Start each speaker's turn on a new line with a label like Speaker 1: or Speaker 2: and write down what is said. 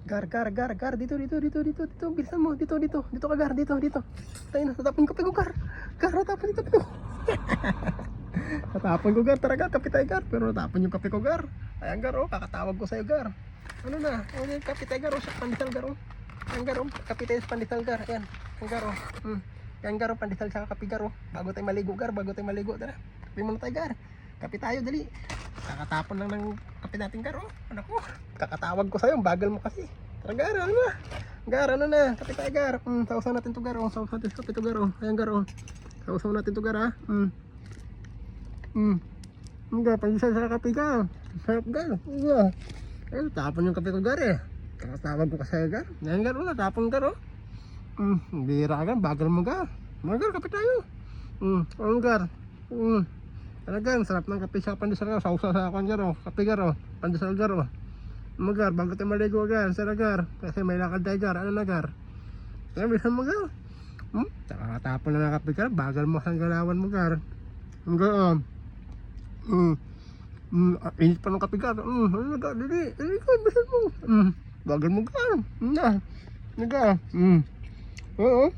Speaker 1: Gar, dito, bilisan mo, dito ka Gar, dito. Tayo na, natapon ko kape ko Gar, natapon yung kape ko. Natapon ko Gar, tara Gar, kape tayo Gar, pero natapon yung kape ko Gar. Ayan Gar, oh, kakatawag ko sa'yo Gar. Ano na, okay, kape tayo Gar, oh, sa pandesal Gar, oh. Ayan Gar, oh, kape tayo sa pandesal Gar, ayan Gar, oh. Ayan Gar, oh, pandesal sa kape Gar, oh. Bago tayo maligo Gar, tara, kape muna tayo Gar. Kape tayo, dali. Kakatapon lang ng kape natin Gar, oh. Ano ko, kakatawag ko sa'yo, bagal mo kasi. Tara Gar, ano na? Gar, ano na? Kape tayo Gar. Sausaw natin to Gar, oh. Sausaw natin kape to Gar, oh. Ayan Gar, oh. Sausaw natin to Gar, ha. Gar, pandesal sa kape Gar. Sarap Gar. Ayun, tapon yung kape ko Gar, eh. Kakatawag ko kasi Gar. Ayan Gar, oh. Tapon Gar, oh. Bira Gar, bagal mo Gar. Mga Gar, kape tayo. Ayun Gar. Talagang sarap ng kape sa pandesal Gar. Sausaw sa akin Gar, oh. Kape Gar, oh. Pandesal Gar, oh. Gar, bago tayo maligo Gar, sana Gar, kasi may lakad tayo Gar, ano na Gar? Kaya bisan mo Gar. Nakakatapon na ng kape Gar, bagal mo ang galawan mo Gar. Gar, init pa ng kape Gar. Ano Gar, dili Gar, bisan mo. Bagal mo Gar. Gar. Oo.